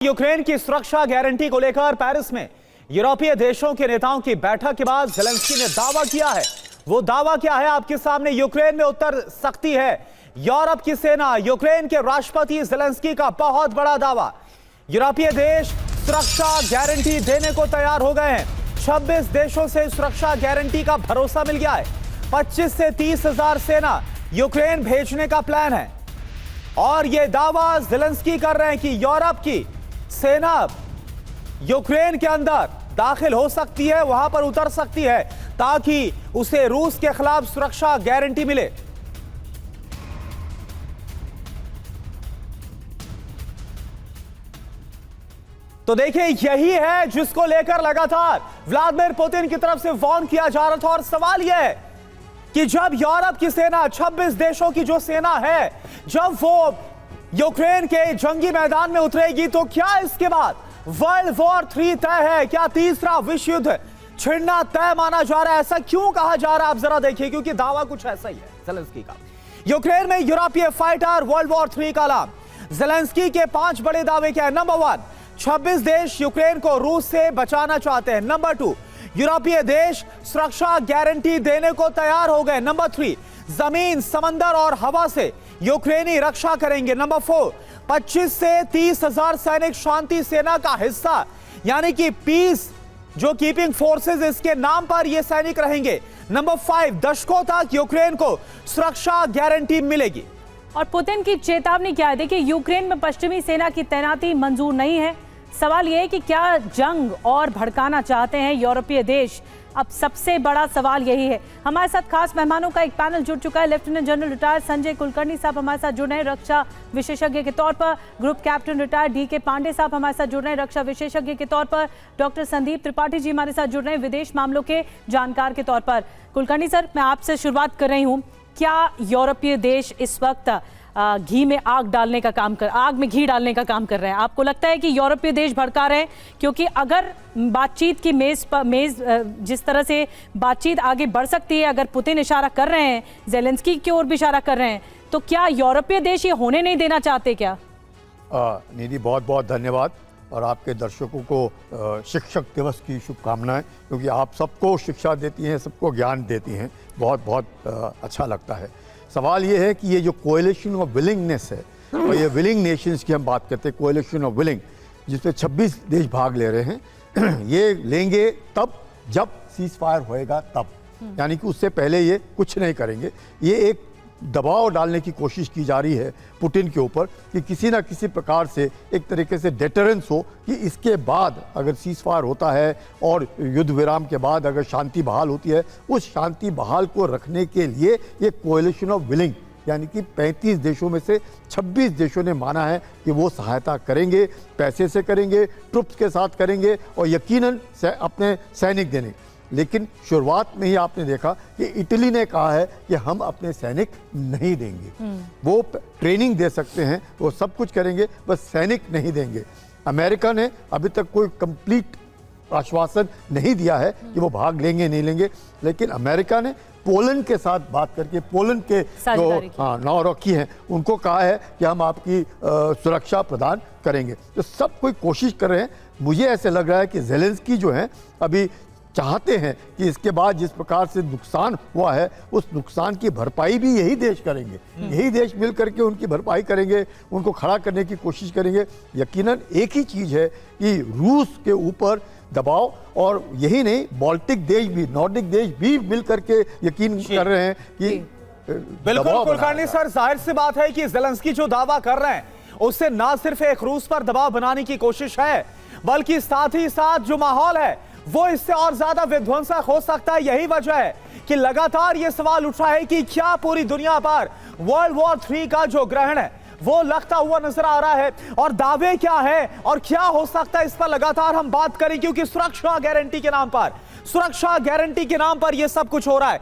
Ukraine की सुरक्षा guarantee को लेकर पेरिस में यूरोपीय देशों के नेताओं की बैठक के बाद ज़ेलेंस्की ने दावा किया है। वो दावा क्या है आपके सामने। यूक्रेन में उतर सकती है यूरोप की सेना। यूक्रेन के राष्ट्रपति ज़ेलेंस्की का बहुत बड़ा दावा। यूरोपीय देश सुरक्षा गारंटी देने को तैयार हो गए हैं। 26 देशों से सुरक्षा गारंटी का भरोसा मिल गया है। 25 से 30 हजार सेना यूक्रेन भेजने का प्लान है और यह दावा ज़ेलेंस्की कर रहे हैं कि यूरोप की सेना यूक्रेन के अंदर दाखिल हो सकती है, वहां पर उतर सकती है ताकि उसे रूस के खिलाफ सुरक्षा गारंटी मिले। तो देखिए, यही है जिसको लेकर लगातार व्लादिमीर पुतिन की तरफ से वार्न किया जा रहा था। और सवाल यह है कि जब यूरोप की सेना 26 देशों की जो सेना है, जब वो यूक्रेन के जंगी मैदान में उतरेगी तो क्या इसके बाद वर्ल्ड वॉर 3 तय है? क्या तीसरा विश्व युद्ध छिड़ना तय माना जा रहा है? ऐसा क्यों कहा जा रहा है आप जरा देखिए, क्योंकि दावा कुछ ऐसा ही है ज़ेलेंस्की का। यूक्रेन में यूरोपीय फाइटर वर्ल्ड वॉर 3 का ऐलान। ज़ेलेंस्की के 5 बड़े दावे क्या है। नंबर 1, 26 देश यूक्रेन को रूस से बचाना चाहते हैं। नंबर 2, यूरोपीय देश सुरक्षा गारंटी देने को तैयार हो गए। नंबर 3, जमीन, समंदर और हवा से यूक्रेनी रक्षा करेंगे। नंबर 4, 25 से 30 हजार सैनिक शांति सेना का हिस्सा, यानी कि पीस जो कीपिंग फोर्सेस, इसके नाम पर ये सैनिक रहेंगे। नंबर 5, दशकों तक यूक्रेन को सुरक्षा गारंटी मिलेगी। और पुतिन की चेतावनी क्या है? देखिए, यूक्रेन में पश्चिमी सेना की तैनाती मंजूर नहीं है। सवाल यह है कि क्या जंग और भड़काना चाहते हैं यूरोपीय देश? अब सबसे बड़ा सवाल यही है। हमारे साथ खास मेहमानों का एक पैनल जुड़ चुका है। Lieutenant general retired Sanjay Kulkarni साहब हमारे साथ जुड़ रहे हैं रक्षा विशेषज्ञ के तौर पर। ग्रुप कैप्टन रिटायर्ड डी के पांडे साहब हमारे साथ जुड़ रहे हैं रक्षा विशेषज्ञ के तौर पर। डॉक्टर संदीप त्रिपाठी जी हमारे साथ जुड़ रहे हैं विदेश मामलों के जानकार के तौर पर। कुलकर्णी सर, मैं आपसे शुरुआत कर रही हूँ। क्या यूरोपीय देश इस वक्त आग में घी डालने का काम कर रहे हैं? आपको लगता है कि यूरोपीय देश भड़का रहे हैं? क्योंकि अगर बातचीत की मेज जिस तरह से बातचीत आगे बढ़ सकती है, अगर पुतिन इशारा कर रहे हैं, ज़ेलेंस्की की ओर भी इशारा कर रहे हैं, तो क्या यूरोपीय देश ये होने नहीं देना चाहते क्या? निधि, बहुत बहुत धन्यवाद और आपके दर्शकों को शिक्षक दिवस की शुभकामनाएं, क्योंकि आप सबको शिक्षा देती हैं, सबको ज्ञान देती हैं। बहुत बहुत अच्छा लगता है। सवाल ये है कि ये जो कोएलिशन ऑफ विलिंगनेस है, और ये विलिंग नेशंस की हम बात करते हैं, कोएलिशन ऑफ विलिंग, जिसमें 26 देश भाग ले रहे हैं, ये लेंगे तब जब सीज फायर होएगा तब, यानी कि उससे पहले ये कुछ नहीं करेंगे। ये एक दबाव डालने की कोशिश की जा रही है पुतिन के ऊपर कि किसी ना किसी प्रकार से एक तरीके से डेटरेंस हो कि इसके बाद अगर सीज फायर होता है और युद्ध विराम के बाद अगर शांति बहाल होती है, उस शांति बहाल को रखने के लिए ये कोएलिशन ऑफ विलिंग, यानी कि 35 देशों में से 26 देशों ने माना है कि वो सहायता करेंगे, पैसे से करेंगे, ट्रुप्स के साथ करेंगे और यकीनन अपने सैनिक देने। लेकिन शुरुआत में ही आपने देखा कि इटली ने कहा है कि हम अपने सैनिक नहीं देंगे। वो ट्रेनिंग दे सकते हैं, वो सब कुछ करेंगे, बस सैनिक नहीं देंगे। अमेरिका ने अभी तक कोई कंप्लीट आश्वासन नहीं दिया है कि वो भाग लेंगे नहीं लेंगे, लेकिन अमेरिका ने पोलैंड के साथ बात करके, पोलैंड के जो नौरखी हैं, उनको कहा है कि हम आपकी सुरक्षा प्रदान करेंगे। तो सब कोई कोशिश कर रहे हैं। मुझे ऐसे लग रहा है कि ज़ेलेंस्की जो हैं अभी चाहते हैं कि इसके बाद जिस प्रकार से नुकसान हुआ है, उस नुकसान की भरपाई भी यही देश करेंगे। यही देश मिल करके उनकी भरपाई करेंगे, उनको खड़ा करने की कोशिश करेंगे। यकीनन एक ही चीज़ है कि रूस के ऊपर दबाव, और यही नहीं, बाल्टिक देश भी, नॉर्डिक देश भी मिल करके यकीन कर रहे हैं कि बिल्कुल कुलकर्णी सर, जाहिर सी बात है कि ज़ेलेंस्की जो दावा कर रहे हैं उससे ना सिर्फ एक रूस पर दबाव बनाने की कोशिश है, बल्कि साथ ही साथ जो माहौल है वो इससे और ज्यादा विध्वंसक हो सकता है। यही वजह है कि लगातार ये सवाल उठा है कि क्या पूरी दुनिया पर वर्ल्ड वॉर 3 का जो ग्रहण है वो लगता हुआ नजर आ रहा है, और दावे क्या है और क्या हो सकता है, इस पर लगातार हम बात करें, क्योंकि सुरक्षा गारंटी के नाम पर, सुरक्षा गारंटी के नाम पर यह सब कुछ हो रहा है।